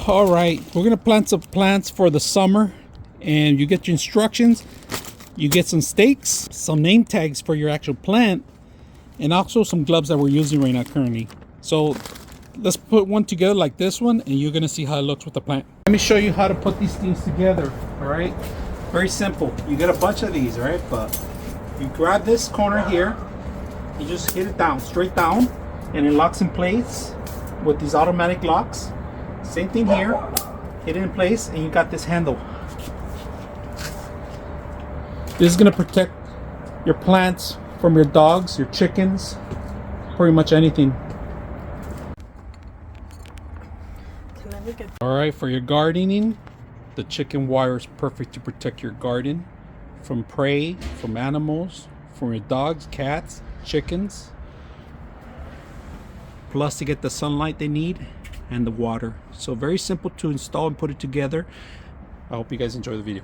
All right, we're gonna plant some plants for the summer, and you get your instructions. You get some stakes, some name tags for your actual plant, and also some gloves that we're using right now currently. So let's put one together like this one, and you're gonna see how it looks with the plant. Let me show you how to put these things together. All right, very simple. You get a bunch of these, all right, but you grab this corner here, you just hit it down, straight down, and it locks in place with these automatic locks. Same thing here, hit it in place, and you got this handle. This is gonna protect your plants from your dogs, your chickens, pretty much anything. All right, for your gardening, the chicken wire is perfect to protect your garden from prey, from animals, from your dogs, cats, chickens. Plus to get the sunlight they need and the water. So very simple to install and put it together. I hope you guys enjoy the video.